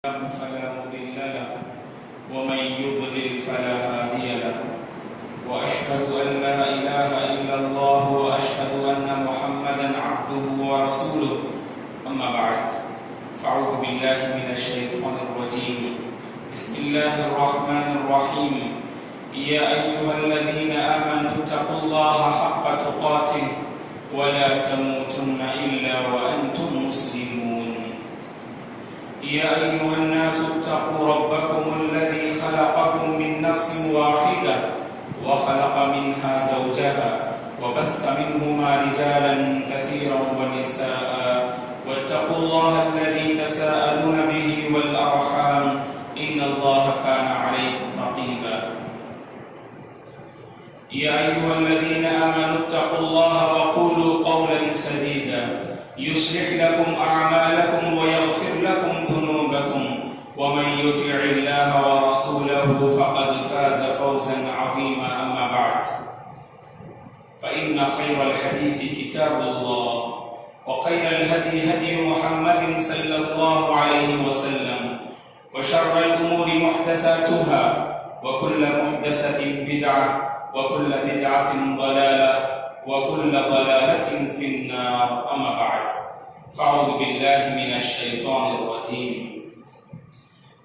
فلا مضل له ومن يضلل فلا هادي له وأشهد أن لا إله إلا الله وأشهد أن محمدا عبده ورسوله أما بعد فأعوذ بالله من الشيطان الرجيم بسم الله الرحمن الرحيم يا أيها الذين آمنوا اتقوا الله حق تقاته ولا تموتن إلا وأنتم مسلمون يا أيها الناس اتقوا ربكم الذي خلقكم من نفس واحدة وخلق منها زوجها وبث منهما رجالا كثيرا ونساء واتقوا الله الذي تساءلون به والأرحام إن الله كان عليكم رقيبا يا أيها الذين آمنوا اتقوا الله وقولوا قولا سديدا يصلح لكم أعمالكم ويغفر لكم ذنوبكم ومن يطع الله ورسوله فقد فاز فوزا عظيما أما بعد فإن خير الحديث كتاب الله وخير الهدي هدي محمد صلى الله عليه وسلم وشر الأمور محدثاتها وكل محدثة بدعة وكل بدعة ضلالة وكل ضلالة في النار أما بعد فأعوذ بالله من الشيطان الرجيم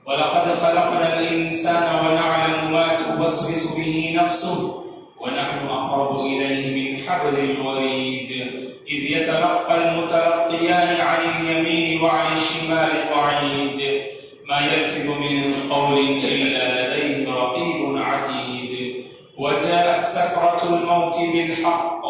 ولقد خلقنا الإنسان ونعلم ما توسوس به نفسه ونحن أقرب إليه من حبل الوريد إذ يتلقى المتلقيان عن اليمين وعن الشمال قعيد ما يلفظ من قول إلا لديه رقيب عتيد وجاءت سكرة الموت بالحق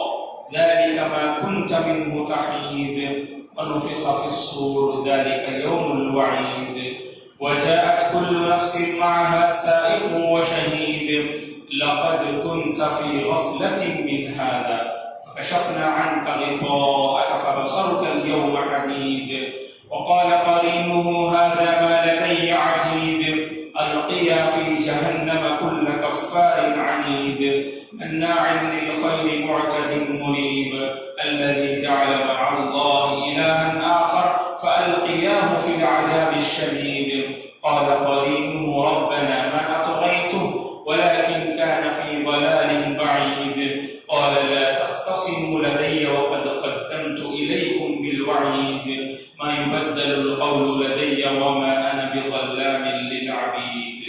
ذلك ما كنت منه تحيد ونفخ في الصور ذلك يوم الوعيد وجاءت كل نفس معها سائق وشهيد لقد كنت في غفلة من هذا فكشفنا عنك غطاءك فبصرك اليوم حديد وقال قرينه هذا ما لدي عتيد ألقيا في جهنم كل كفار عنيد مناع للخير معتد مريب الذي جعل مع الله إلها آخر فألقياه في العذاب الشديد قال قرينه ربنا ما أطغيته ولكن كان في ضلال بعيد قال لا تختصموا لدي وقد قدمت إليكم بالوعيد ما يبدل القول لدي وما أنا بظلام للعبيد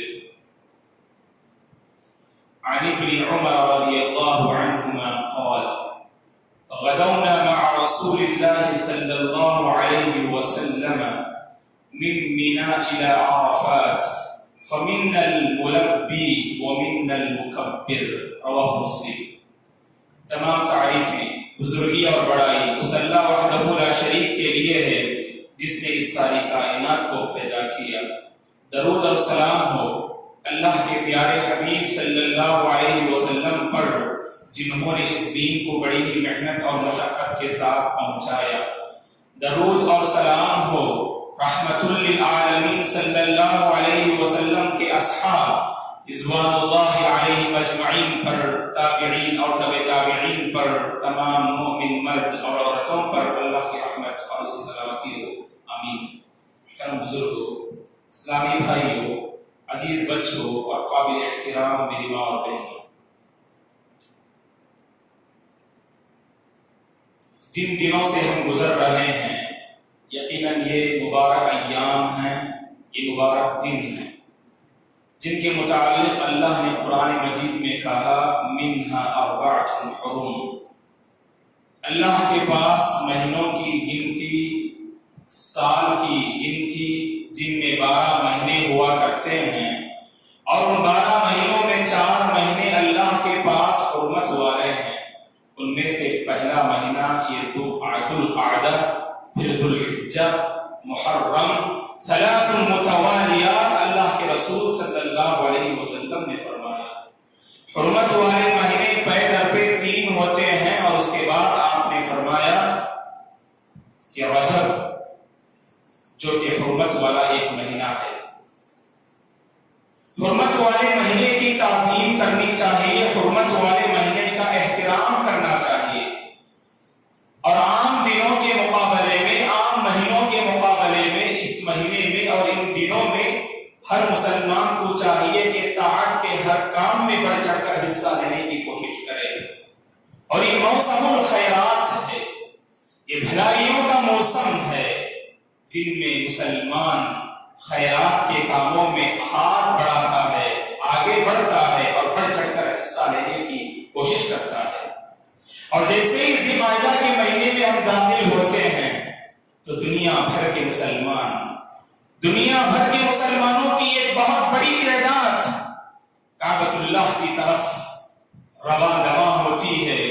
عن ابن عمر رضي الله عنهما قال غدونا مع رسول الله صلى الله عليه وسلم من منى إلى عرفات فمنا الملبي ومنا المكبر رواه مسلم تمام تعریفیں بزرگی اور بڑائی اس اللہ وحدہ لا شریک کے لیے ہے جس نے اس ساری کائنات کو پیدا کیا. درود اور سلام ہو اللہ کے پیارے حبیب صلی اللہ علیہ وسلم پر جنہوں نے اس دین کو بڑی ہی محنت اور مشقت کے ساتھ پہنچایا. درود اور سلام ہو رحمت للعالمین صلی اللہ علیہ وسلم کے اصحاب رضوان اللہ علیہ مجمعین پر، تابعین اور تبع تابعین پر، تمام مومن مرد اور عورتوں پر اللہ کی رحمت اور اس کی سلامتی ہو آمین. محترم بزرگوں، اسلامی بھائیوں، عزیز بچوں اور قابل احترام میری ماں اور بہنوں، جن دنوں سے ہم گزر رہے ہیں یقیناً یہ مبارک ایام ہیں، یہ مبارک دن ہیں جن کے متعلق اللہ نے قرآن مجید میں کہا منہا اربعۃ حرم. اللہ کے پاس مہینوں کی گنتی، سال کی گنتی جن میں 12 مہینے ہوا کرتے ہیں، اور ان 12 مہینوں میں 4 مہینے اللہ کے پاس حرمت والے ہیں. ان میں سے پہلا مہینہ یہ ذو القعدہ، پھر ذو الحجہ، محرم، 3 متوالیات. اللہ کے رسول صلی اللہ علیہ وسلم نے فرمایا حرمت والے مہینے پے در پہ 3 ہوتے ہیں، اور اس کے بعد آپ نے فرمایا کہ رجب جو کہ حرمت والا ایک مہینہ ہے. حرمت والے مہینے کی تعظیم کرنی چاہیے، حرمت والے مہینے کا احترام کرنا چاہیے، اور عام دنوں کے مقابلے میں، عام مہینوں کے مقابلے میں اس مہینے میں اور ان دنوں دنوں میں ہر مسلمان کو چاہیے کہ طاعت کے ہر کام میں بڑھ چڑھ کر حصہ لینے کی کوشش کرے. اور یہ موسم الخیرات ہے، یہ بھلائیوں کا موسم ہے جن میں مسلمان خیرات کے کاموں میں ہاتھ بڑھاتا ہے، آگے بڑھتا ہے اور بڑھ چڑھ کر حصہ لینے کی کوشش کرتا ہے. اور جیسے ہی ذی الحجہ کے مہینے میں ہم داخل ہوتے ہیں تو دنیا بھر کے مسلمانوں کی ایک بہت بڑی تعداد کعبۃ اللہ کی طرف رواں دواں ہوتی ہے.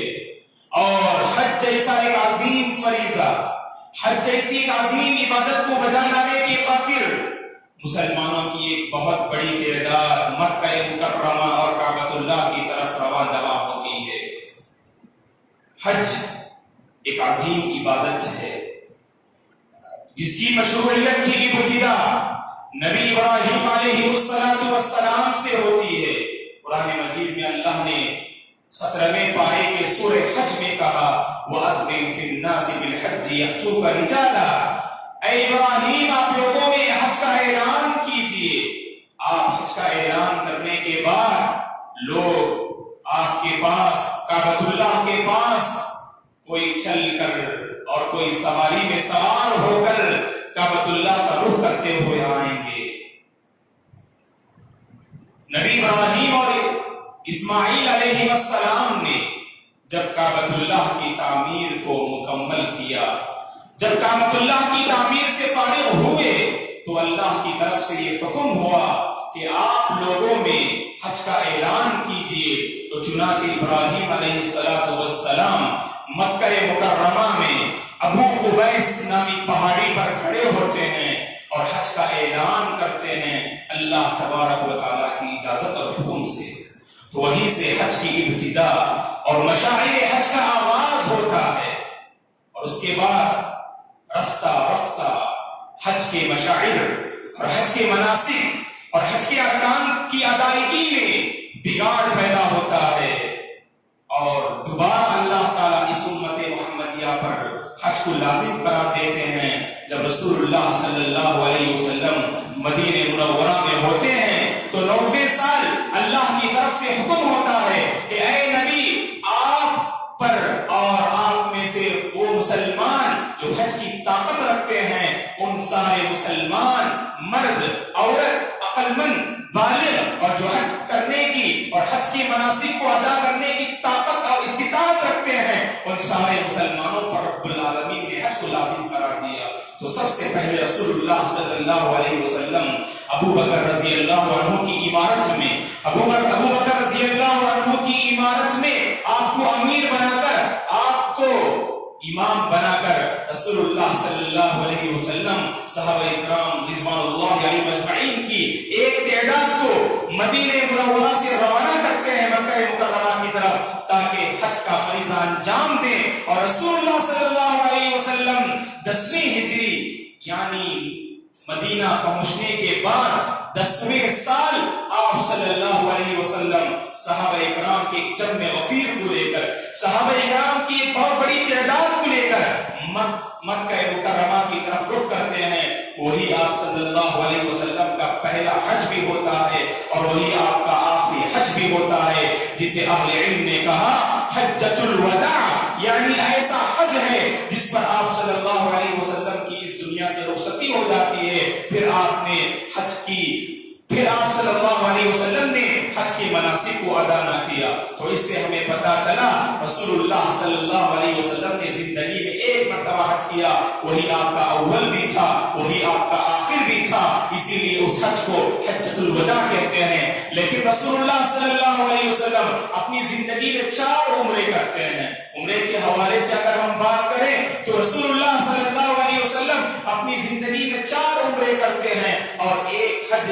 اور حج جیسا ایک عظیم فریضہ، حج جیسی ایک عظیم عبادت کو بجا لانے کی خاطر مسلمانوں کی ایک بہت بڑی تعداد مکہ مکرمہ اور کعبۃ اللہ کی طرف رواں دواں ہوتی ہے. حج ایک عظیم عبادت ہے جس کی مشروعیت کی ابتدا نبی ابراہیم علیہ السلام سے ہوتی ہے. قرآن مجید میں اللہ نے 17ویں پارے کے سورہ حج میں کہا وَأَذِّن فِي النَّاسِ بِالْحَجِّ يَأْتُوكَ رِجَالًا، اے ابراہیم آپ لوگوں میں حج کا اعلان کیجئے. آپ حج کا اعلان کرنے کے بعد لوگ آپ کے پاس کعبۃ اللہ کے پاس کوئی چل کر اور کوئی سواری میں سوار ہو کر کعبۃ اللہ کا رخ کرتے ہوئے آئیں گے. نبی ابراہیم اور اسماعیل علیہ السلام نے جب کعبۃ اللہ کی تعمیر کو مکمل کیا، جب کعبۃ اللہ کی تعمیر سے فارغ ہوئے تو اللہ کی طرف سے یہ حکم ہوا کہ آپ لوگوں میں حج کا اعلان کیجئے. تو چنانچہ ابراہیم علیہ السلام مکہ مکرمہ میں ابو قبیس نامی پہاڑی پر کھڑے ہوتے ہیں اور حج کا اعلان کرتے ہیں اللہ تبارک و تعالیٰ کی اجازت اور حکم سے. تو وہیں سے حج کی ابتدا اور مشاعر حج کا آغاز ہوتا ہے. اور اس کے بعد رفتہ رفتہ حج کے مشاعر اور حج کے مناسک اور حج کے ارکان کی ادائیگی میں بگاڑ پیدا ہوتا ہے اور دوبارہ اللہ تعالیٰ اس امت محمدیہ پر حج کو لازم قرار دیتے ہیں. جب رسول اللہ صلی اللہ علیہ وسلم مدینہ منورہ میں ہوتے ہیں تو 90 سال اللہ کی طرف سے حکم ہوتا ہے کہ اے نبی آپ پر اور آپ میں سے وہ مسلمان جو حج کی طاقت رکھتے ہیں ان سارے مسلمان مرد عورت عقل مند بالغ اور جو حج کرنے کی اور حج کی مناسک کو ادا کرنے کی طاقت اور استطاعت رکھتے ہیں ان سارے مسلمانوں پر رب العالمین نے حج کو لازم قرار دیا. تو سب سے پہلے رسول اللہ صلی اللہ علیہ وسلم ابو بکر رضی اللہ عنہ کی عمارت میں ابو بکر رضی اللہ عنہ کی عمارت میں آپ کو امیر بنا کر آپ کو امام بنا کر رسول اللہ صلی اللہ علیہ وسلم صحابہ اکرام رضوان اللہ علیہ مجمعین کی ایک تعداد کو مدینہ منورہ سے روانہ کرتے ہیں مکہ مکرمہ کی طرف تاکہ حج کا فریضہ انجام دیں. اور رسول اللہ صلی اللہ علیہ وسلم 10ویں ہجری یعنی مدینہ پہنچنے کے بعد 10ویں سال آپ صلی اللہ علیہ وسلم صحابہ اکرام کے ایک جمع غفیر کو لے کر صحابہ اکرام کی ایک بہت بڑی تعداد کو لے کر مکہ مکرمہ کی طرف رخ کرتے ہیں. وہی آپ صلی اللہ علیہ وسلم کا پہلا حج بھی ہوتا ہے اور وہی آپ کا آخری حج بھی ہوتا ہے جسے اہل علم نے کہا حجۃ الوداع، یعنی ایسا حج ہے جس پر آپ صلی اللہ علیہ وسلم کی اس دنیا سے رخصتی ہو جاتی ہے. پھر آپ صلی اللہ علیہ وسلم نے حج کے مناسک کو ادا نہ کیا. تو اس سے ہمیں پتا چلا رسول اللہ صلی اللہ علیہ وسلم نے زندگی میں ایک مرتبہ حج کیا، وہی آپ کا اول بھی تھا وہی آپ کا آخر بھی تھا، اسی لیے اس حج کو حجۃ الوداع کہتے ہیں. لیکن رسول اللہ صلی اللہ علیہ وسلم اپنی زندگی میں 4 عمرے کرتے ہیں. عمرے کے حوالے سے اگر ہم بات کریں تو رسول اللہ صلی اللہ علیہ وسلم اپنی زندگی میں 4 عمرے کرتے ہیں اور ایک حج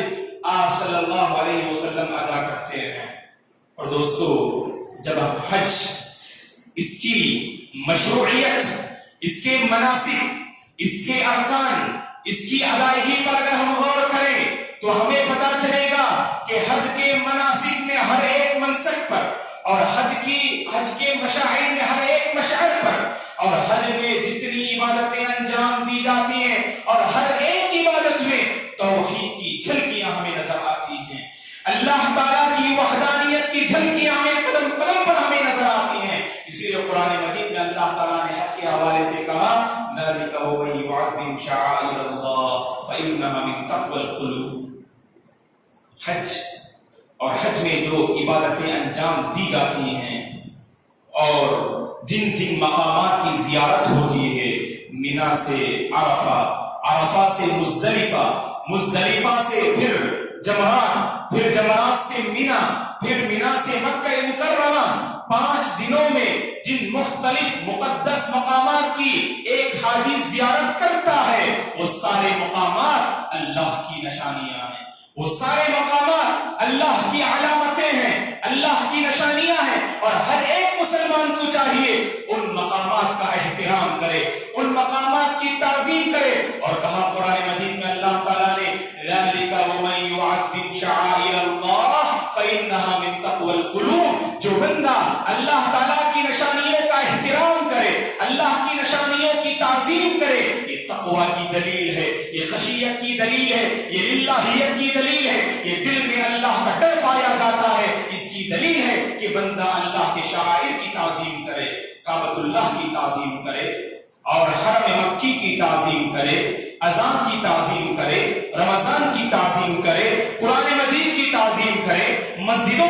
آپ صلی اللہ علیہ وسلم ادا کرتے ہیں. اور دوستو جب ہم حج اس کی مشروعیت، اس کے مناسک، اس کے ارکان، اس کی ادائیگی پر اگر ہم غور کریں تو ہمیں پتا چلے گا کہ حج کے مناسک میں ہر ایک منسک پر اور حج کے مشاعر میں ہر ایک مشعر پر اور حج میں جتنی عبادتیں انجام دی جاتی ہیں اور ہر ایک عبادت میں توحید کی جھلکیاں ہمیں نظر آتی ہیں، اللہ تعالیٰ کی وحدانیت کی جھلکیاں ہمیں قدم قدم پر ہمیں نظر آتی ہیں۔ اسی لیے قرآن مجید میں اللہ تعالیٰ نے حج کے حوالے سے کہا ذَلِكَ وَمَن يُعَظِّمْ شَعَائِرَ اللَّهِ فَإِنَّهَا مِن تَقْوَى الْقُلُوبِ۔ حج اور حج میں جو عبادتیں انجام دی جاتی ہیں اور جن جن مقامات کی زیارت ہوتی ہے، مینا سے عرفہ، عرفہ سے مزدلفہ، مزدلفہ سے پھر جمرات، پھر جمرات سے مینا، پھر مینا سے مکہ مکرمہ، 5 دنوں میں جن مختلف مقدس مقامات کی ایک حاجی زیارت کرتا ہے، وہ سارے مقامات اللہ کی نشانیاں ہیں، وہ سارے مقامات اللہ کی علامتیں ہیں، اللہ کی نشانیاں ہیں، اور ہر ایک مسلمان کو چاہیے ان مقامات کا احترام کرے، ان مقامات کی تعظیم کرے۔ اور کہا قرآن مجید میں اللہ تعالیٰ نے ذَلِكَ وَمَن يُعَظِّمْ شَعَائِرَ اللَّهِ فَإِنَّهَا مِن تَقْوَى الْقُلُوبِ۔ جو بندہ اللہ تعالیٰ کی نشانیوں کا احترام کرے، اللہ کی نشانیوں کی تعظیم کرے، یہ تقویٰ کی دلیل ہے، یہ خشیت کی دلیل ہے، یہ للہیت کی دلیل ہے، یہ دل میں اللہ کا ڈر پایا جاتا ہے، اس کی دلیل ہے کہ بندہ اللہ کے شعائر کی تعظیم کرے، کعبۃ اللہ کی تعظیم کرے، اور حرم مکی کی تعظیم کرے، اذان کی تعظیم کرے، رمضان کی تعظیم کرے، قرآن مجید کی تعظیم کرے، مسجدوں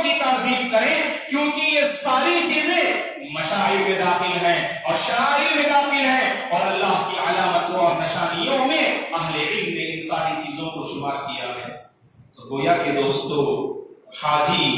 کی تعظیم کرے، کیونکہ یہ ساری چیزیں مشاعر میں داخل ہیں اور شعائر میں داخل ہیں، اور اللہ کی علامتوں اور نشانیوں میں اہل علم نے ان ساری چیزوں کو شمار کیا ہے۔ تو گویا کہ دوستو، حاجی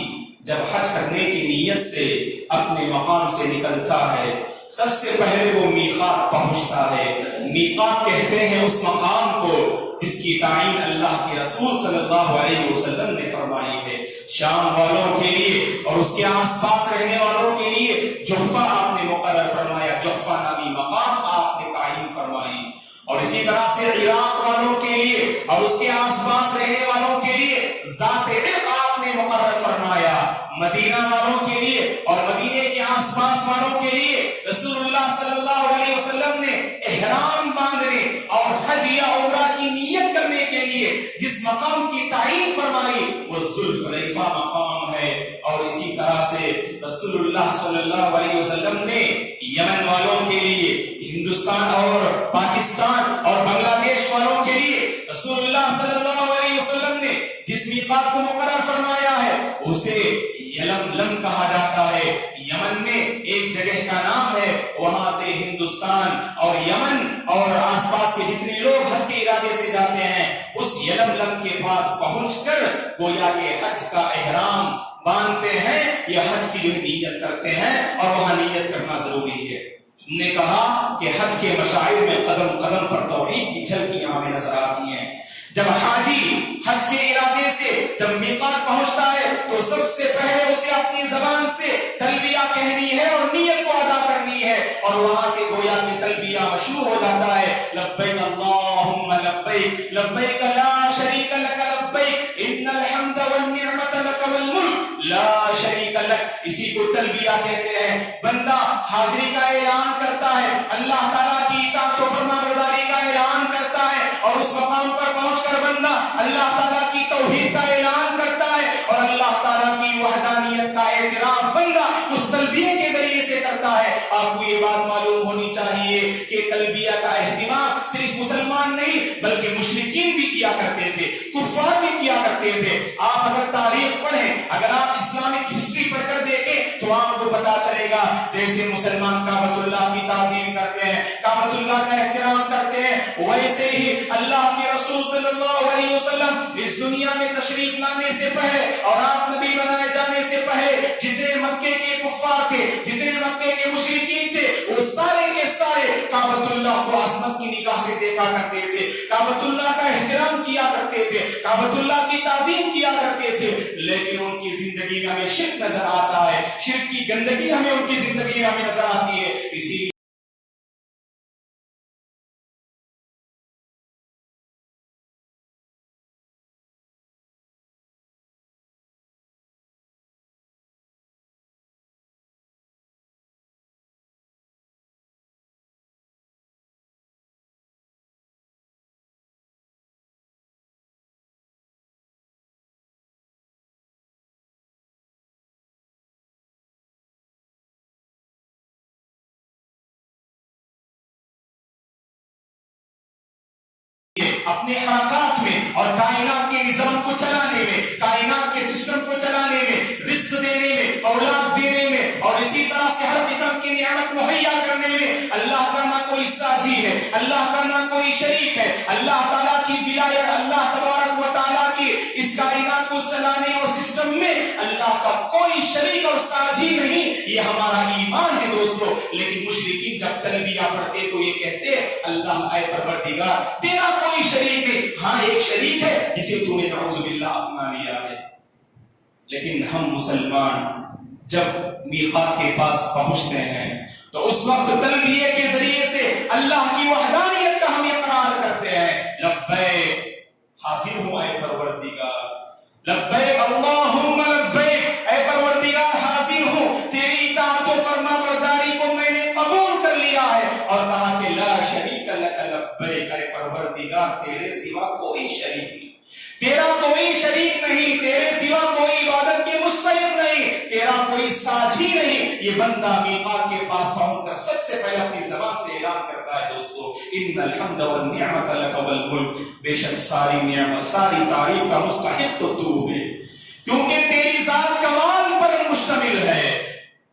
جب حج کرنے کی نیت سے اپنے مقام سے نکلتا ہے، سب سے پہلے وہ میقات پہنچتا ہے۔ میقات کہتے ہیں اس مقام کو جس کی تعین اللہ کے رسول صلی اللہ علیہ وسلم نے فرمائی ہے۔ شام والوں کے لیے اور اس کے آس پاس رہنے والوں کے لیے جحفہ آپ نے مقرر فرمایا، جحفہ نامی مقام آپ نے تعین فرمائی، اور اسی طرح سے عراق والوں کے لیے اور اس کے آس پاس رہنے والوں کے لیے ذات عرق آپ نے مقرر فرمایا، مدینہ والوں کے لیے اور مدینے کے آس پاس والوں کے لیے رسول اللہ صلی اللہ علیہ وسلم نے احرام باندھنے اور حج یا عمرہ کی نیت کرنے کے لیے جس مقام کی تعین فرمائی وہ ذوالحلیفہ مقام ہے، اور اسی طرح سے رسول اللہ صلی اللہ علیہ وسلم نے یمن والوں کے لیے، ہندوستان اور پاکستان اور بنگلہ دیش والوں کے لیے رسول اللہ صلی اللہ علیہ وسلم نے جس میقات کو مقرر فرمایا ہے اسے یلملم کہا جاتا ہے۔ یمن میں ایک جگہ کا نام ہے، وہاں سے ہندوستان اور یمن اور آس پاس کے جتنے لوگ حج کے ارادے سے جاتے ہیں اس یلملم کے پاس پہنچ کر گویا کہ حج کا احرام باندھتے ہیں یا حج کی جو نیت کرتے ہیں، اور وہاں نیت کرنا ضروری ہے۔ ہم نے کہا کہ حج کے مشاعر میں قدم قدم پر توحید کی جھلکیاں ہمیں نظر آتی ہیں۔ جب حاجی حج کے ارادے سے جب میقات پہنچتا ہے تو سب سے پہلے اسے اپنی زبان سے تلبیہ کہنی ہے اور نیت کو ادا کرنی ہے، اور وہاں سے گویا کہ تلبیہ مشروع ہو جاتا ہے، لبیک اللہم لبیک، لبیک لا شریک لک لبیک، ان الحمد والنعمت لک والملک لا شریک لک۔ اسی کو تلبیہ کہتے ہیں۔ بندہ حاضری کا اعلان کرتا ہے، اللہ تعالیٰ کی اطاعت و فرمانبرداری کا اعلان کرتا ہے، اور اس مقام پر پہنچ کر بندہ اللہ تعالیٰ کی توحید کا اعلان کرتا ہے اور اللہ تعالیٰ کی وحدانیت کا اعتراف بندہ اس تلبیہ کے ذریعے سے کرتا ہے۔ آپ کو یہ بات معلوم ہونی چاہیے کہ تلبیہ کا اہتمام صرف مسلمان نہیں بلکہ مشرکین بھی کیا کرتے تھے، کفار بھی کیا کرتے تھے۔ آپ اگر تاریخ پڑھیں، اگر آپ اسلامک ہسٹری پڑھ کر دیکھیں تو آپ کو پتا چلے گا جیسے مسلمان کعبۃ اللہ کی تعظیم کرتے ہیں، کعبۃ اللہ کا احترام کرتے ہیں، ویسے ہی اللہ کے رسول صلی اللہ علیہ وسلم اس دنیا میں تشریف لانے سے پہلے اور آپ نبی بنائے جانے سے پہلے جتنے مکے کے کفار تھے، جتنے مکے کے مشرکین تھے، وہ سارے کے سارے کعبۃ اللہ کو عظمت کی نگاہ سے دیکھا کرتے تھے، کعبۃ اللہ کا احترام کیا کرتے تھے، کعبۃ اللہ کی تعظیم کیا کرتے تھے، لیکن ان کی زندگی میں ہمیں شرک نظر آتا ہے، شرک کی گندگی ہمیں ان کی زندگی میں ہمیں نظر آتی ہے۔ اسی اپنے حرکات میں اور کائنات کے نظام کو چلانے میں، کائنات کے سسٹم کو چلانے میں، رزق دینے میں، اولاد دینے میں، اور اسی طرح سے ہر قسم کی نعمت مہیا کرنے میں اللہ کا نہ کوئی ساجی ہے، اللہ کا نہ کوئی شریک ہے۔ اللہ تعالیٰ کی ولایت، اللہ تبارک و تعالیٰ کی اس کائنات کو چلانے اور سسٹم میں اللہ کا کوئی شریک اور ساجی نہیں، یہ ہمارا ایمان ہے دوستو۔ لیکن مشرکین جب تلبیہ پڑھتے تو یہ کہتے اللہ اے پروردگار تیرا کوئی شریک نہیں، ہاں ایک شریک ہے جسے تو نے نعوذ باللہ اپنا لیا ہے۔ لیکن ہم مسلمان جب میقات کے پاس پہنچتے ہیں تو اس وقت تلبیہ کے ذریعے سے اللہ کی وحدانیت کا ہم اقرار کرتے ہیں، لبیک حاضر ہوں اے پروردگار، لبیک اللہم لبیک، اے پروردگار حاضر ہوں، تیری اطاعت و فرما برداری کو میں نے قبول کر لیا ہے۔ اور کہا کہ لا شریک لک لبیک، اے پروردگار تیرے سوا کوئی شریک نہیں، تیرا کوئی شریک نہیں، تیرے سوا کوئی عبادت کے مستحق نہیں، تیرا کوئی ساجی نہیں۔ یہ بندہ میقات کے پاس پہنچ کر سب سے پہلے اپنی زبان سے اعلان کرتا ہے دوستو ان الحمد والنعمت لک والملک، بے شک ساری نعمت ساری تعریف کا مستحق تو ہے، کیونکہ تیری ذات کمال پر مشتمل ہے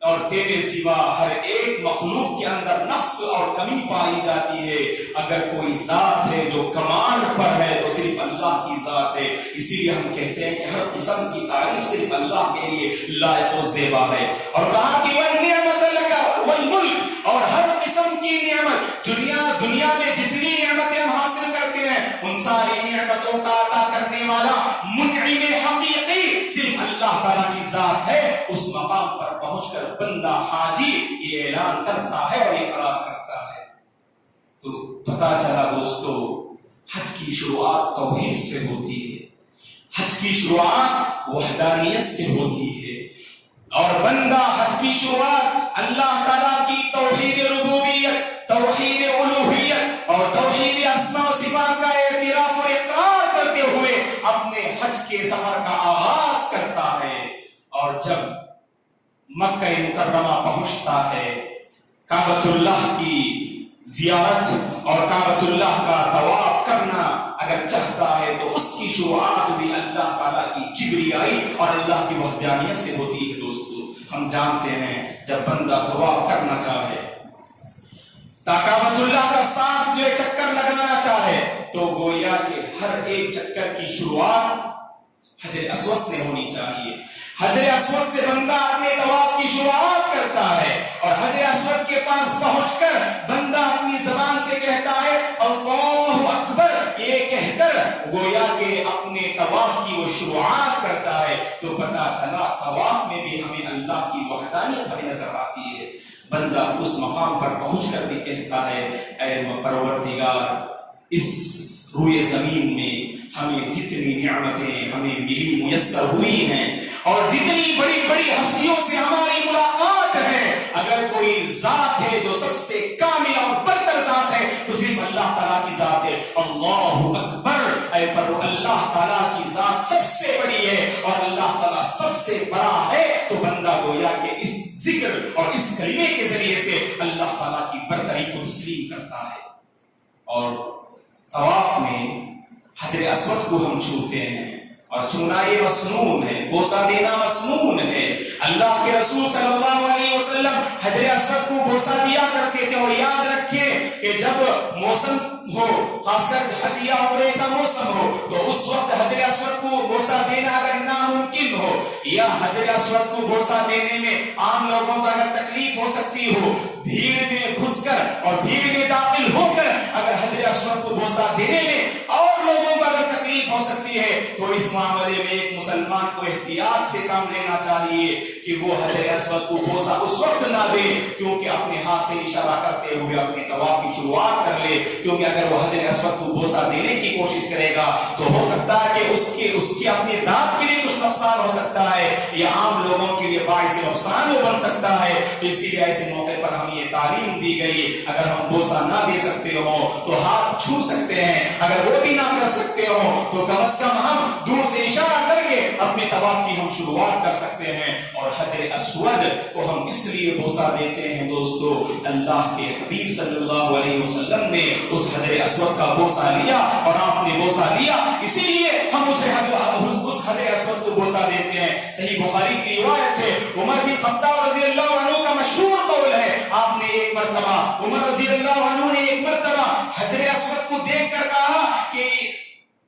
اور تیرے سوا ہر ایک مخلوق کے اندر نقص اور کمی پائی جاتی ہے۔ اگر کوئی ذات ہے جو کمال پر ہے تو صرف اللہ کی ذات ہے، اسی لیے ہم کہتے ہیں کہ ہر قسم کی تعریف صرف اللہ کے لیے لائق و زیبا ہے۔ اور کہا کہ والنعمت لک والملک، اور ہر قسم کی نعمت، دنیا میں جتنی نعمتیں ہم حاصل کرتے ہیں ان ساری نعمتوں کا عطا کرنے والا منعم حقیقی صرف اللہ تعالیٰ کی ذات ہے۔ اس مقام پر پہنچ کر بندہ حاجی یہ اعلان کرتا ہے اور اقرار کرتا ہے۔ تو پتا چلا دوستو حج کی شروعات توحید سے ہوتی ہے، حج کی شروعات وحدانیت سے ہوتی ہے، اور بندہ حج کی شروعات اللہ تعالیٰ کی توحید ربوبیت، توحید الوہیت اور توحید اسماء و صفات کا اعتراف اور اقرار کرتے ہوئے اپنے حج کے سفر کا آغاز کرتا ہے۔ اور جب مکہ مکرمہ پہنچتا ہے، کعبۃ اللہ کی زیارت اور کعبۃ اللہ کا طواف کرنا اگر چاہتا ہے تو اس کی شروعات بھی اللہ تعالیٰ کی کبریائی اور اللہ کی وحدانیت سے ہوتی ہے۔ دوستو ہم جانتے ہیں جب بندہ طواف کرنا چاہے، کعبۃ اللہ کا 7 جو چکر لگانا چاہے تو گویا کہ ہر ایک چکر کی شروعات حجر اسود سے ہونی چاہیے۔ حجر اسود سے بندہ اپنے طواف کی شروعات کرتا ہے اور حجر اسود کے پاس پہنچ کر بندہ اپنی زبان سے کہتا ہے اللہ اکبر، یہ کہہ کر گویا کہ اپنے طواف کی وہ شروعات کرتا ہے۔ تو پتہ چلا طواف میں بھی ہمیں اللہ کی وحدانیت ہمیں نظر آتی ہے۔ بندہ اس مقام پر پہنچ کر بھی کہتا ہے اے پروردگار اس روئے زمین میں ہمیں جتنی نعمتیں ہمیں ملی میسر ہوئی ہیں اور جتنی بڑی بڑی ہستیوں سے ہماری ملاقات ہے، اگر کوئی ذات ہے جو سب سے کامل اور برتر ذات ہے تو صرف اللہ تعالیٰ کی ذات ہے۔ اللہ اکبر، اے پر اللہ تعالیٰ کی ذات سب سے بڑی ہے اور اللہ تعالیٰ سب سے بڑا ہے۔ تو بندہ گویا کہ اس ذکر اور اس کلمے کے ذریعے سے اللہ تعالیٰ کی برتری کو تسلیم کرتا ہے۔ اور طواف میں حجر اسود کو ہم چھوتے ہیں اور چھونا یہ مسنون ہے، بوسہ دینا مسنون ہے۔ اللہ کے رسول صلی اللہ علیہ وسلم حجر اسود کو بوسہ دیا کرتے تھے۔ اور یاد رکھیں کہ جب موسم ہو، خاص کر حج یا عمرے کا موسم ہو، تو اس وقت حجر اسود کو بوسہ دینا اگر ناممکن ہو یا حجر اسود کو بوسہ دینے میں عام لوگوں کو اگر تکلیف ہو سکتی ہو، بھیڑ میں گھس کر اور بھیڑ میں داخل ہو کر اگر حجر اسود کو بوسہ دینے میں اور لوگوں کو اگر تکلیف ہو سکتی ہے تو اس معاملے میں ایک مسلمان کو احتیاط سے کام لینا چاہیے کہ وہ حجر اسود کو بوسہ اس وقت نہ دے کیونکہ اپنے ہاتھ سے اشارہ کرتے ہوئے اپنے طواف کی شروعات کر لے، کیونکہ اگر وہ حجر اسود کو بوسہ دینے کی کوشش کرے گا تو ہو سکتا ہے کہ اس کے اپنے ذات کے لیے کچھ نقصان ہو سکتا ہے یا عام لوگوں کے لیے باعث نقصان وہ بن سکتا ہے۔ تو اسی لیے ایسے موقع پر ہمیں یہ تعلیم دی گئی اگر ہم بوسہ نہ دے سکتے ہو تو ہاتھ چھو سکتے ہیں، اگر وہ بھی نہ کر سکتے ہو تو کم از کم ہم دور سے اشارہ کر کے اپنے طواف کی ہم شروعات کر سکتے ہیں. اور حجر اسود کو ہم اس لیے بوسہ دیتے ہیں دوستو، اللہ کے حبیب صلی اللہ علیہ وسلم نے اس حجر اسود کا بوسہ لیا اور آپ نے بوسہ لیا، اسی لیے ہم اس حجر اسود کو بوسہ دیتے ہیں. صحیح بخاری کی روایت ہے، عمر بن خطاب رضی اللہ عنہ کا مشہور قول ہے، آپ نے ایک مرتبہ، عمر رضی اللہ عنہ نے ایک مرتبہ حجر اسود کو دیکھ کر کہا کہ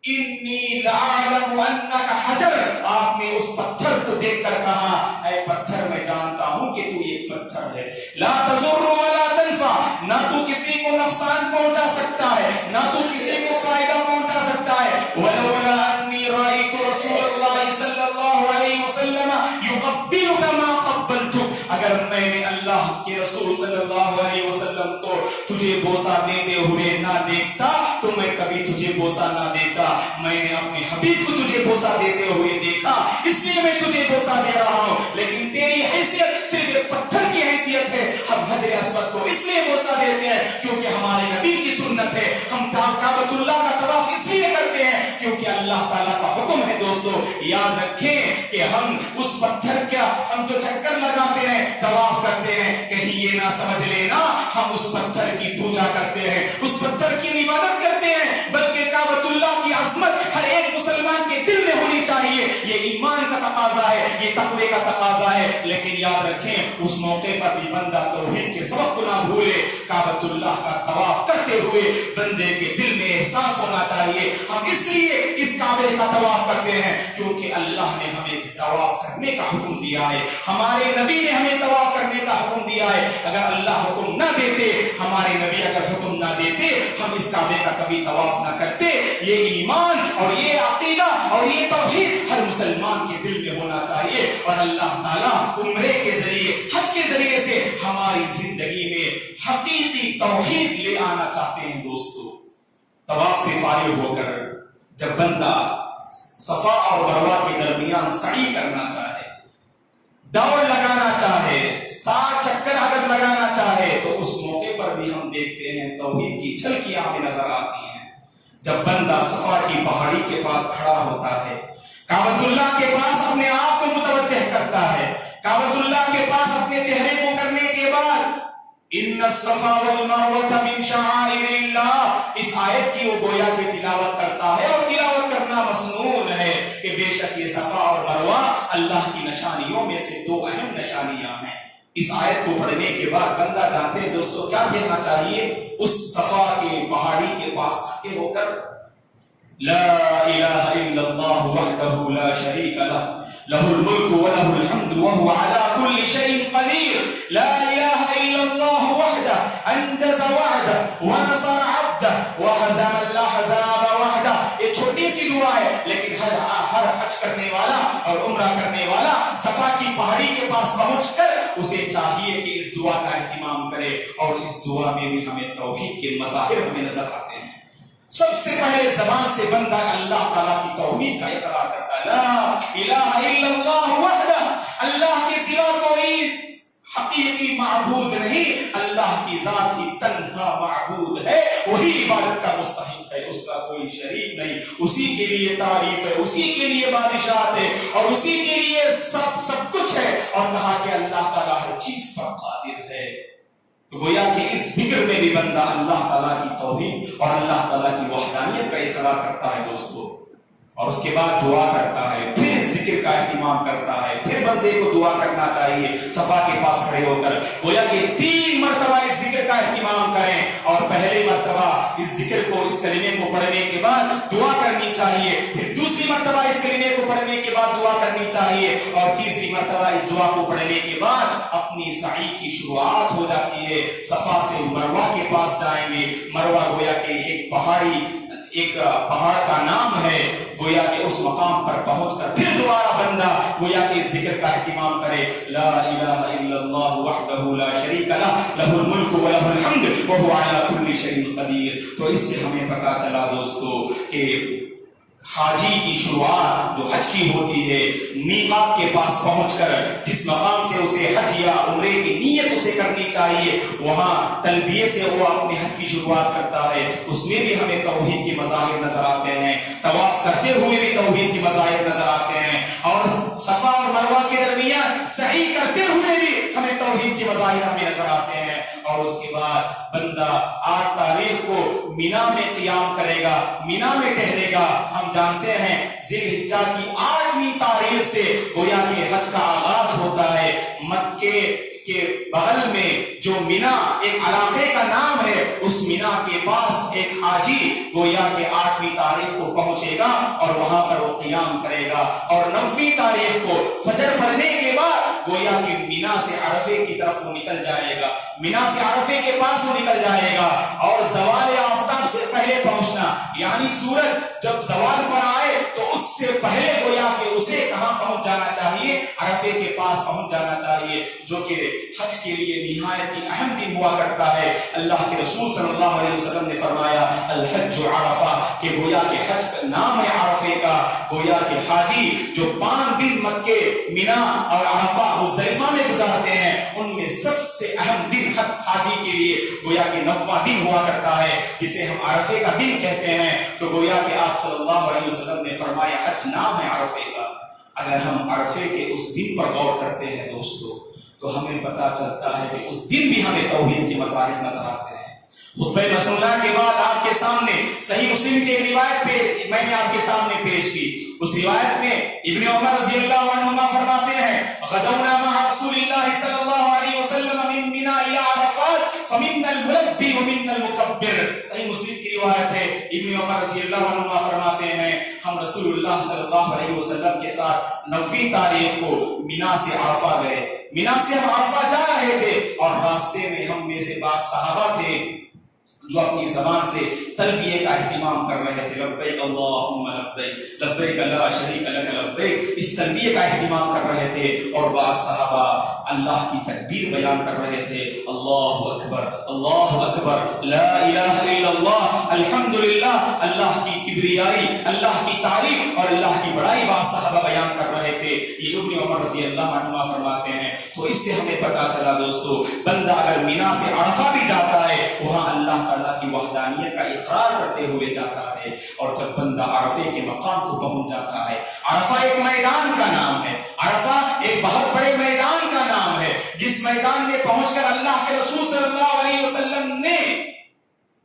انی لعلم انک حجر. آپ نے اس پتھر کو دیکھ کر کہا، اے پتھر میں جانتا ہوں کہ تو ایک پتھر ہے، لا تضر ولا تنفع، نہ تو کسی کو نقصان پہنچا سکتا ہے نہ تو کسی کو فائدہ پہنچا سکتا ہے. ولولا انی رأیت رسول اللہ صلی اللہ علیہ وسلم یقبلک ما قبلتک، اگر میں نے اللہ کے رسول صلی اللہ علیہ وسلم کو تجھے بوسہ دیتے ہوئے نہ دیکھتا تو میں کبھی تجھے بوسہ نہ دیتا. میں نے اپنے حبیب کو تجھے بوسہ دیتے ہوئے دیکھا، اس لیے میں تجھے بوسہ دے رہا ہوں، لیکن تیری حیثیت صرف ایک پتھر کی حیثیت ہے. ہم حجر اسود کو اس لیے بوسہ دیتے ہیں کیونکہ ہمارے نبی کی سنت ہے. ہم کعبۃ اللہ کا طواف اس لیے کرتے ہیں کیونکہ اللہ تعالیٰ کا حکم ہے. دوستو یاد رکھیں کہ ہم اس پتھر کا ہم جو چکر لگاتے ہیں، طواف کرتے ہیں، کہیں یہ نہ سمجھ لینا ہم اس پتھر کی پوجا کرتے ہیں، اس پتھر کی عبادت کرتے ہیں، بلکہ کعبۃ اللہ کی عظمت ہر ایک مسلمان کے دل میں ہونی چاہیے. یہ ایمان کا تقاضا ہے، یہ تقوی کا تقاضا ہے. لیکن یاد رکھیں اس موقع پر بھی بندہ توحید کے سبق کو نہ بھولے. کعبۃ اللہ کا طواف کرتے ہوئے بندے کے دل میں احساس ہونا چاہیے ہم اس لیے اس کعبے کا طواف کرتے ہیں کیونکہ اللہ نے ہمیں طواف کرنے کا حکم دیا ہے، ہمارے نبی نے ہمیں طواف کرنے کا حکم دیا ہے. اگر اللہ حکم نہ دیتے، ہمارے نبی اگر حکم نہ دیتے، ہم اس کعبے کا کبھی طواف نہ کرتے. یہ ایمان اور یہ عقیدہ اور یہ توحید ہر مسلمان کے دل میں ہونا چاہیے. اور اللہ تعالیٰ عمرے کے ذریعے، حج کے ذریعے سے ہماری زندگی میں حقیقی توحید لے آنا چاہتے ہیں. دوستو طواف سے فارغ ہو کر جب بندہ صفا اور مروہ کے درمیان سعی کرنا چاہے، دوڑ لگانا چاہے، 7 چکر اگر لگانا چاہے، تو اس موقع پر بھی ہم دیکھتے ہیں توحید کی جھلکیاں ہمیں نظر آتی ہیں. جب بندہ صفا کی پہاڑی کے پاس کھڑا ہوتا ہے، کعبۃ اللہ کے پاس اپنے آپ کو متوجہ کرتا ہے، کعبۃ اللہ کے پاس اپنے چہرے کو کرنے کے بعد ان الصفا والمروہ من شعائر اللہ، اس آیت کی وہ گویا کہ تلاوت کرتا ہے. اور تلاوت کرنا مسنون ہے کہ بے شک یہ صفا اور مروہ اللہ کی نشانیوں میں سے 2 اہم نشانیاں ہیں. اس آیت کو پڑھنے کے بعد بندہ جانتے ہیں دوستو کیا کہنا چاہیے؟ اس صفا کے پہاڑی کے پاس کھڑے ہو کر لا الہ الا اللہ وحدہ لا شریک لہ لہ الملک ولہ الحمد وهو على كل شيء قدیر، لا الہ الا اللہ وحدہ انجز وعدہ ونصر عبدہ وہزم الاحزاب وحدہ. یہ چھوٹی سی دعا ہے لیکن ہر حج کرنے والا اور عمرہ کرنے والا صفا کی پہاڑی کے پاس پہنچ کر اسے چاہیے کہ اس دعا کا اہتمام کرے. اور اس دعا میں بھی ہمیں توحید کے مظاہر ہمیں نظر آتے ہیں. سب سے پہلے زبان سے بندہ اللہ تعالیٰ کی توحید کا اقرار کرتا ہے، لا الہ الا اللہ وحدہ، اللہ کے سوا کوئی حقیقی معبود نہیں، اللہ کی ذات ہی تنہا معبود ہے، وہی عبادت کا مستحق ہے، اس کا کوئی شریک نہیں، اسی کے لیے تعریف ہے، اسی کے لیے بادشاہت ہے اور اسی کے لیے سب کچھ ہے. اور کہا کہ اللہ تعالیٰ ہر چیز پر قادر ہے. تو گویا کہ اس ذکر میں بھی بندہ اللہ تعالیٰ کی توحید اور اللہ تعالیٰ کی وحدانیت کا اقرار کرتا ہے دوستو. اور اس کے بعد دعا کرتا ہے، پھر اس ذکر کا اہتمام کرتا ہے. پھر بندے کو دعا کرنا چاہیے صفا کے پاس کھڑے ہو کر. گویا کہ 3 مرتبہ اس ذکر کا اہتمام کریں. اور پہلی مرتبہ اس ذکر کو، اس کلمے کو پڑھنے کے بعد دعا کرنی چاہیے. پھر دوسری مرتبہ اس کلمے کو پڑھنے کے بعد دعا کرنی چاہیے. اور تیسری مرتبہ اس دعا کو پڑھنے کے بعد اپنی سعی کی شروعات ہو جاتی ہے. صفا سے مروہ کے پاس جائیں گے. مروہ گویا کہ ایک پہاڑ کا نام ہے. گویا کہ اس مقام پر پہنچ کر پھر دوبارہ بندہ گویا کہ ذکر کا اہتمام کرے، لا الہ الا اللہ وحدہ لا شریک لہ لہ الملک ولہ الحمد وہو علی کل شیء قدیر. تو اس سے ہمیں پتا چلا دوستو کہ حاجی کی شروعات جو حج کی ہوتی ہے، میقات کے پاس پہنچ کر جس مقام سے اسے حج یا عمرے کی نیت اسے کرنی چاہیے، وہاں تلبیہ سے وہ اپنے حج کی شروعات کرتا ہے. اس میں بھی ہمیں توحید کے مظاہر نظر آتے ہیں. طواف کرتے ہوئے بھی توحید کے مظاہر نظر آتے ہیں. اور مظاہر ہمیں نظر آتے ہیں. اور اس کے بعد بندہ 8 تاریخ کو مینا میں قیام کرے گا, مینا میں ٹھہرے گا. ہم جانتے ہیں ذی الحجہ کی 8ویں تاریخ سے گویا کہ حج کا آغاز ہوتا ہے. مکے کے بغل میں جو مینا ایک علاقے کا نام ہے, اس مینا کے پاس ایک حاجی گویا کہ 8ویں تاریخ کو پہنچے گا اور وہاں پر وہ قیام کرے گا. اور 9ویں تاریخ کو فجر پڑھنے کے بعد گویا کہ مینا سے عرفے کی طرف وہ نکل جائے گا, مینا سے عرفے کے پاس وہ نکل جائے گا. اور زوال آفتاب سے پہلے پہنچنا, یعنی سورج جب زوال پر آئے تو اس سے پہلے گویا کہ اسے کہاں پہنچ جانا چاہیے, عرفے کے پاس پہنچ جانا چاہیے, جو کہ حج کے لیے نہایت ہی اہم دن ہوا کرتا ہے. اللہ کے رسول صلی اللہ علیہ وسلم نے فرمایا الحج عرفہ, کہ گویا کہ حج کا نام ہے عرفے کا. گویا کہ حاجی جو 5 دن مکے, مینا اور عرفہ مزدلفہ میں گزارتے ہیں, ان میں سب سے اہم دن حاجی کے لیے گویا کہ 9واں دن ہوا کرتا ہے, جسے ہم عرفے کا دن کہتے ہیں. تو گویا کہ آپ صلی اللہ علیہ وسلم نے فرمایا حج نام ہے عرفے کا. اگر ہم عرفے کے اس دن پر غور کرتے ہیں دوستو, تو ہمیں پتا چلتا ہے کہ اس دن بھی ہمیں توحید کے مظاہر نظر آتے ہیں. خطبہ مسنونہ کے بعد آپ کے سامنے صحیح مسلم کی روایت پہ میں نے آپ کے سامنے پیش کی. اس روایت میں ابن عمر رضی اللہ عنہما فرماتے ہیں غدونا مع رسول اللہ صلی اللہ علیہ وسلم من مینا الی عرفات فمنا الملبی ومنا المکبر. صحیح مسلم کی روایت ہے. ابن عمر رضی اللہ عنہما فرماتے ہیں ہم رسول اللہ صلی اللہ علیہ وسلم کے ساتھ 9ویں تاریخ کو مینا سے عرفہ گئے. مینا سے ہم عرفہ جا رہے تھے اور راستے میں ہم میں سے بعض صحابہ تھے جو اپنی زبان سے تلبیہ کا اہتمام کر رہے تھے, لبیک اللہم لبیک لبیک لا شریک لک لبیک, اس تلبیہ کا اہتمام کر رہے تھے. اور بعض صحابہ اللہ کی تکبیر بیان کر رہے تھے, اللہ اکبر لا الہ الا اللہ الحمدللہ, اللہ کی کبریائی, اللہ کی تعریف اور اللہ کی بڑائی بعض صحابہ بیان کر رہے تھے. یہ ابن عمر رضی اللہ عنہما فرماتے ہیں. تو اس سے ہمیں پتا چلا دوستو, بندہ اگر مینا سے عرفہ بھی جاتا ہے وہاں اللہ تعالیٰ کی وحدانیت کا اقرار کرتے ہوئے جاتا ہے. اور جب بندہ عرفے کے مقام کو پہنچ جاتا ہے, عرفہ ایک میدان کا نام ہے, عرفہ ایک بہت بڑے میدان کا نام ہے, جس میدان میں پہنچ کر اللہ کے رسول صلی اللہ علیہ وسلم نے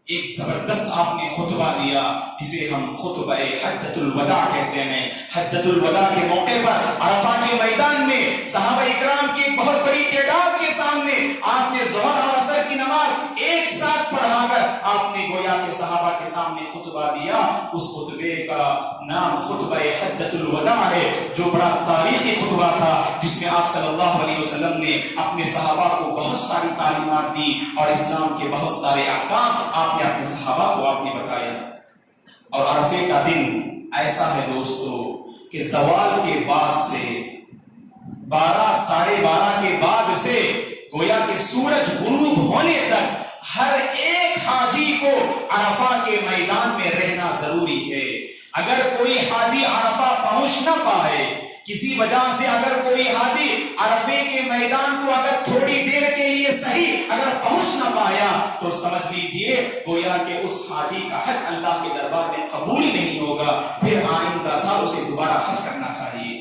ایک زبردست آپ نے خطبہ دیا, جسے ہم خطبہ حجۃ الوداع کہتے ہیں. حجۃ الوداع کے موقع پر عرفہ کے میدان میں صحابہ اکرام کی ایک بہت بڑی تعداد کے سامنے آپ نے ظہر اور عصر کی نماز ایک ساتھ پڑھا کر آپ نے گویا کے صحابہ کے سامنے خطبہ دیا. اس خطبے کا نام خطبہ حجۃ الوداع ہے, جو بڑا تاریخی خطبہ تھا, جس میں آپ صلی اللہ علیہ وسلم نے اپنے صحابہ کو بہت ساری تعلیمات دی اور اسلام کے بہت سارے احکام آپ نے اپنے صحابہ کو آپ نے بتایا. اور عرفے کا دن ایسا ہے دوستو کہ زوال کے بعد سے 12 ساڑھے 12 کے بعد سے گویا کہ سورج غروب ہونے تک ہر ایک حاجی کو عرفہ کے میدان میں رہنا ضروری ہے. اگر کوئی حاجی عرفہ پہنچ نہ پائے, کسی وجہ سے اگر کوئی حاجی عرفے کے میدان کو اگر تھوڑی دیر کے لیے صحیح اگر پہنچ نہ پایا, تو سمجھ لیجئے گویا کہ اس حاجی کا حج اللہ کے دربار میں قبول نہیں ہوگا. پھر آئندہ سال اسے دوبارہ حج کرنا چاہیے.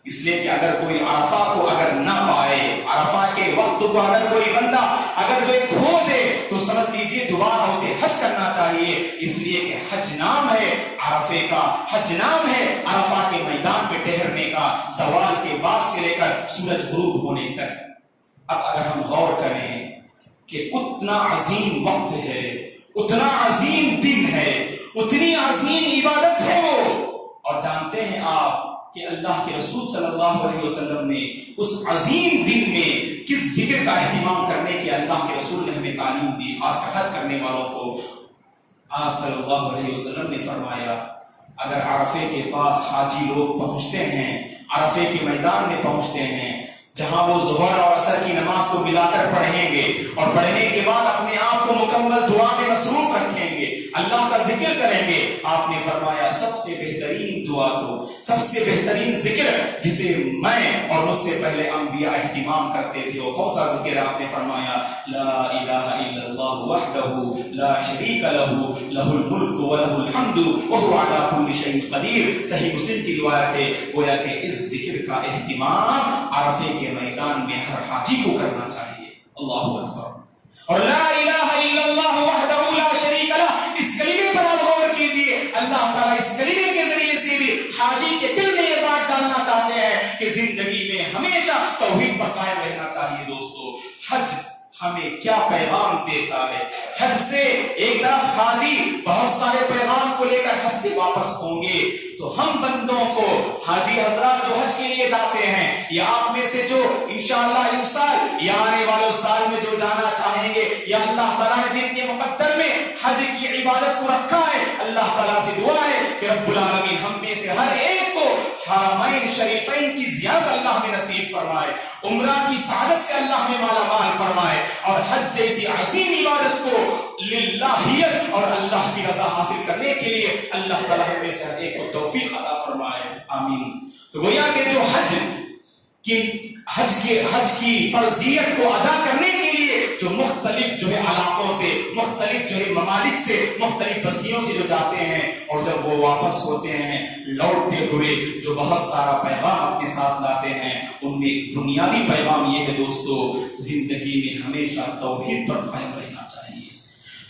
اس لیے کہ اگر کوئی عرفہ کو اگر نہ پائے, عرفہ کے وقت کو اگر کوئی بندہ اگر جو کھو دے, تو سمجھ لیجئے دوبارہ اسے حج کرنا چاہیے. اس لیے کہ حج نام ہے عرفے کا, حج نام ہے عرفہ کے میدان پہ ٹھہرنے کا, زوال کے بعد سے لے کر سورج غروب ہونے تک. اب اگر ہم غور کریں کہ اتنا عظیم وقت ہے, اتنا عظیم دن ہے, اتنی عظیم عبادت ہے وہ, اور جانتے ہیں آپ کہ اللہ کے رسول صلی اللہ علیہ وسلم نے اس عظیم دن میں کس ذکر کا اہتمام کرنے کی اللہ کے رسول نے ہمیں تعلیم دی, خاص کر حج کرنے والوں کو. آپ صلی اللہ علیہ وسلم نے فرمایا اگر عرفے کے پاس حاجی لوگ پہنچتے ہیں, عرفے کے میدان میں پہنچتے ہیں, جہاں وہ ظہر اور عصر کی نماز کو ملا کر پڑھیں گے اور پڑھنے کے بعد اپنے آپ کو مکمل دعا میں مصروف رکھیں گے, اللہ کا ذکر کریں گے. آپ نے فرمایا سب سے بہترین دعا تو, سب سے بہترین ذکر جسے میں اور مجھ سے پہلے انبیاء اہتمام کرتے تھے, وہ کون سا ذکر ہے؟ آپ نے فرمایا لا الہ الا اللہ وحدہ لا شریک لہ لہ الملک ولہ الحمد وہو علی کل شیء قدیر. صحیح مسلم کی روایت ہے. گویا کہ اس ذکر کا اہتمام عرفے کے میدان میں ہر حاجی کو کرنا چاہیے. اللہ اکبر. اور لا الہ الا اللہ وحدہ لا شریک لہ، اس کلمے پر آپ غور کیجئے. اللہ تعالیٰ اس کلمے کے ذریعے سے بھی حاجی کے دل میں یہ بات ڈالنا چاہتے ہیں کہ زندگی میں ہمیشہ توحید پر قائم رہنا چاہیے. دوستو حج ہمیں کیا پیغام دیتا ہے؟ حج سے ایک طرف حاجی بہت سارے پیغام کو لے کر حج سے واپس ہوں گے، تو ہم بندوں کو حاجی حضرات جو حج کے لیے جاتے ہیں یا آپ میں سے جو انشاءاللہ اس سال یا آنے والے سال میں جو جانا چاہیں گے، یا اللہ تعالیٰ نے جن کے مقدر میں حج کی عبادت کو رکھا ہے، اللہ تعالیٰ سے دعا ہے کہ رب العالمین ہم میں سے ہر ایک کو حرمین شریفین کی زیارت اللہ میں نصیب فرمائے، عمرہ کی سعادت سے اللہ میں مالا مال فرمائے، اور حج جیسی عظیم عبادت کو للہیت اور اللہ کی رضا حاصل کرنے کے لیے اللہ تعالیٰ میں سے ہر ایک کو توفیق عطا فرمائے. آمین. تو گویا کہ جو حج کی فرضیت کو ادا کرنے کے لیے جو مختلف جو ہے علاقوں سے، مختلف جو ہے ممالک سے، مختلف بستیوں سے جو جاتے ہیں، اور جب وہ واپس ہوتے ہیں لوٹتے ہوئے جو بہت سارا پیغام اپنے ساتھ لاتے ہیں، ان میں بنیادی پیغام یہ ہے دوستو، زندگی میں ہمیشہ توحید پر قائم رہنا چاہیے.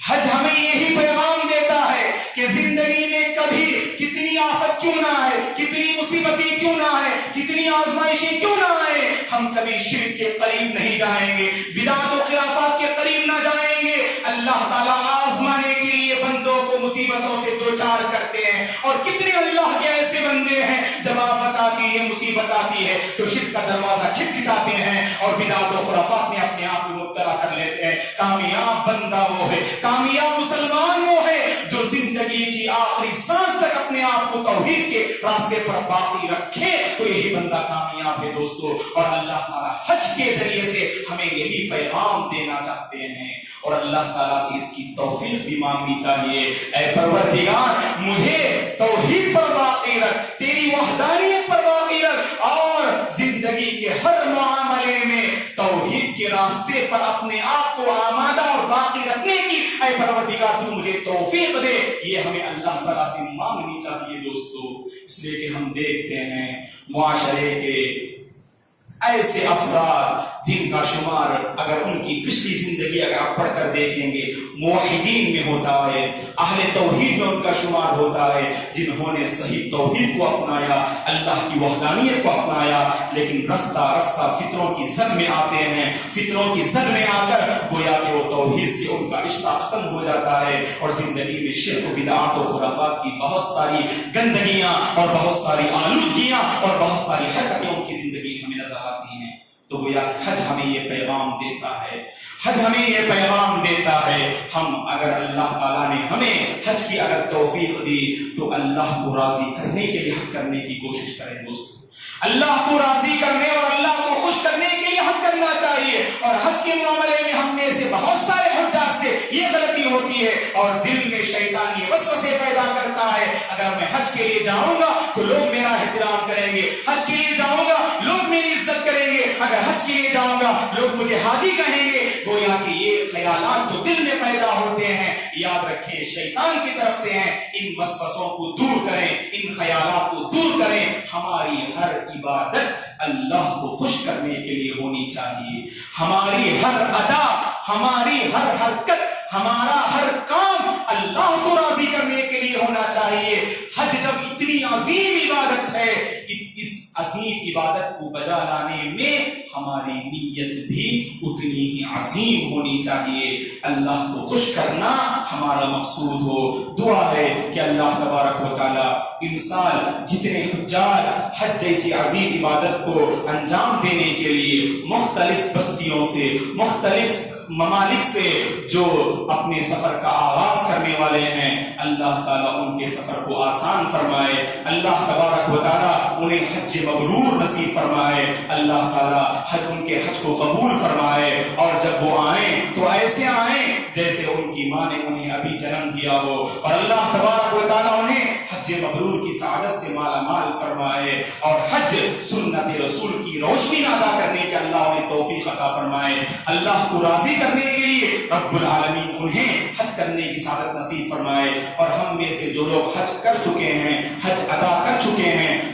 حج ہمیں یہی پیغام دیتا ہے کہ زندگی میں کبھی کتنی آفت کیوں نہ آئے، کتنی مصیبتیں کیوں نہ آئے، کتنی آزمائشیں کیوں نہ آئے، ہم کبھی شرک کے قریب نہیں جائیں گے، بدعت و خرافات کے قریب نہ جائیں گے. اللہ تعالیٰ آزمانے کے لیے بندوں کو مصیبتوں سے دوچار کرتے ہیں، اور کتنے اللہ کے ایسے بندے ہیں جب آفت آتی ہے، مصیبت آتی ہے تو شرک کا دروازہ کھٹکھٹاتے ہیں اور بدعت و خرافات میں اپنے آپ کو مبتلا کر لیتے ہیں. کامیاب بندہ وہ ہے، کامیاب مسلمان وہ ہے جو زندگی کی آخری سانس تک اپنے آپ کو توحید کے راستے پر باقی رکھے، تو یہی بندہ کامیاب ہے دوستو. اور اللہ تعالیٰ حج کے ذریعے سے ہمیں یہی پیغام دینا چاہتے ہیں، اور اللہ تعالیٰ سے اس کی توفیق بھی مانگنی چاہیے. اے پروردگار مجھے توحید پر باقی رکھ، تیری وحدانیت پر باقی رکھ، اور زندگی کے ہر معاملے میں توحید کے راستے پر اپنے آپ کو آمادہ اور باقی رکھنے کی اے پروردگار تو مجھے توفیق دے. یہ ہمیں اللہ تعالیٰ سے مانگنی چاہیے دوستو. اس لیے کہ ہم دیکھتے ہیں معاشرے کے ایسے افراد جن کا شمار اگر ان کی پچھلی زندگی اگر آپ پڑھ کر دیکھیں گے موحدین میں ہوتا ہے، اہل توحید میں ان کا شمار ہوتا ہے، جنہوں نے صحیح توحید کو اپنایا، اللہ کی وحدانیت کو اپنایا، لیکن رفتہ رفتہ فطروں کی زد میں آتے ہیں، فطروں کی زد میں آ کر گویا کہ وہ توحید سے ان کا رشتہ ختم ہو جاتا ہے، اور زندگی میں شرک و بدعات و خرافات کی بہت ساری گندگیاں اور بہت ساری آلودگیاں اور بہت ساری حرکتیں ان کی زندگی میں ہمیں نظر آتی ہیں. تو گویا حج ہمیں یہ پیغام دیتا ہے، حج ہمیں یہ پیغام دیتا ہے، ہم اگر اللہ تعالیٰ نے ہمیں حج کی اگر توفیق دی تو اللہ کو راضی کرنے کے لیے حج کرنے کی کوشش کریں دوستو. اللہ کو راضی کرنے اور اللہ کو خوش کرنے کے لیے حج کرنا چاہیے. اور حج کے معاملے میں ہم میں سے بہت سارے حجاج سے یہ غلطی ہوتی ہے، اور دل میں شیطان یہ وسوسے پیدا کرتا ہے، اگر میں حج کے لیے جاؤں گا تو لوگ میرا احترام کریں گے، حج کے لیے جاؤں گا لوگ میری عزت کریں گے، اگر حج کے لیے جاؤں گا لوگ مجھے حاجی کہیں گے. گویا کہ یہ خیالات جو دل میں پیدا ہوتے ہیں یاد رکھیں شیطان کی طرف سے ہیں. ان وسوسوں کو دور کریں، ان خیالات کو دور کریں. ہماری ہر عبادت اللہ کو خوش کرنے کے لیے ہونی چاہیے، ہماری ہر ادا، ہماری ہر حرکت، ہمارا ہر کام اللہ کو راضی کرنے کے لیے ہونا چاہیے. حج جب اتنی عظیم عبادت ہے، اس عظیم عبادت کو بجا لانے میں ہماری نیت بھی اتنی ہی عظیم ہونی چاہیے. اللہ کو خوش کرنا ہمارا مقصود ہو. دعا ہے کہ اللہ تبارک و تعالیٰ ان سال جتنے حجاج حج جیسی عظیم عبادت کو انجام دینے کے لیے مختلف بستیوں سے، مختلف ممالک سے جو اپنے سفر کا آغاز کرنے والے ہیں، اللہ تعالیٰ ان کے سفر کو آسان فرمائے. اللہ تبارک و تعالیٰ انہیں حج مبرور نصیب فرمائے. اللہ تعالیٰ ان کے حج کو قبول فرمائے، اور جب وہ آئیں تو ایسے آئیں جیسے ان کی ماں نے انہیں ابھی جنم دیا ہو. اور اللہ تبارک و تعالیٰ انہیں حج مبرور کی سعادت سے مالا مال فرمائے، اور حج سنت رسول کی روشنی ادا کرنے کے اللہ انہیں توفیق عطا فرمائے. اللہ کو راضی کرنے کے لیے رب العالمین انہیں حج کرنے کی سعادت نصیب فرمائے. اور ہم میں سے جو لوگ حج کر چکے ہیں، حج ادا کر چکے ہیں،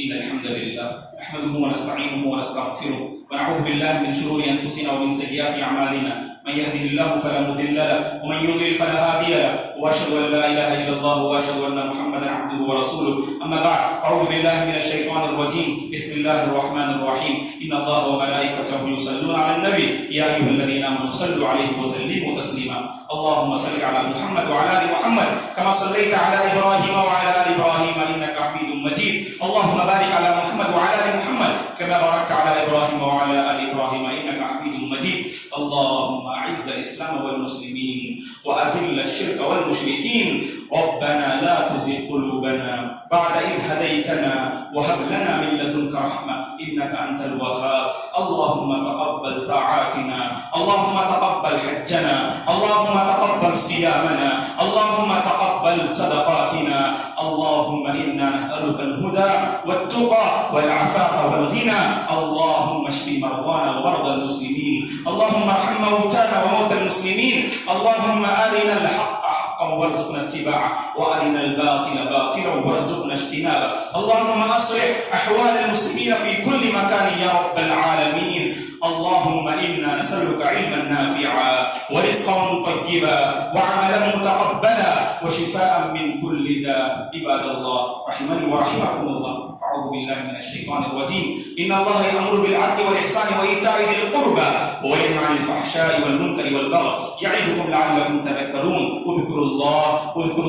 إن الحمد لله نحمده ونستعينه ونستغفره ونعوذ بالله من شرور أنفسنا ومن سيئات أعمالنا، من يهده الله فلا مضل له ومن يضلل فلا هادي له، وأشهد أن لا إله إلا الله وأشهد أن محمدا عبده ورسوله. أما بعد، أعوذ بالله من الشيطان الرجيم. بسم الله الرحمن الرحيم. إن الله وملائكته يصلون على النبي يا أيها الذين آمنوا صلوا عليه وسلموا تسليما. اللهم صل على محمد وعلى آل محمد كما صليت على إبراهيم وعلى آل إبراهيم إنك حميد مجيد. اللهم بارك على محمد وعلى آل محمد كما باركت على إبراهيم وعلى آل إبراهيم إنك حميد مجيد. اللهم أعز الإسلام والمسلمين وأذل الشرك والمشركين. ربنا لا تزغ قلوبنا بعد إذ هديتنا وهب لنا من لدنك رحمة إنك أنت الوهاب. اللهم تقبل طاعاتنا، اللهم تقبل حجنا، اللهم تقبل صيامنا، اللهم تقبل صدقاتنا. اللهم إنا نسألك الهدى والتقى والعفاف والغنى. اللهم اشف مرضانا ومرضى المسلمين، اللهم ارحم موتانا وموتى المسلمين. اللهم أرنا الحق حقا وارزقنا اتباعه، وأرنا الباطل باطلا وارزقنا اجتنابه. اللهم أصلح أحوال المسلمين في كل مكان يا رب العالمين. اللهم إنا نسألك علما نافعا ورزقا طيبا وعملا متقبلا وشفاء من كل داء. عباد الله رحمني ورحمكم الله، أعوذ بالله من الشيطان الرجيم. إن الله يأمر بالعدل والإحسان وإيتاء ذي القربى وينهى عن الفحشاء والمنكر والبغي يعظكم لعلكم تذكرون. اذكروا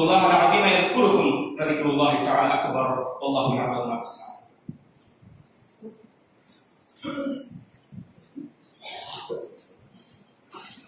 الله العظيم يذكركم، وذكر الله تعالى أكبر، والله يعلم ما تصنعون.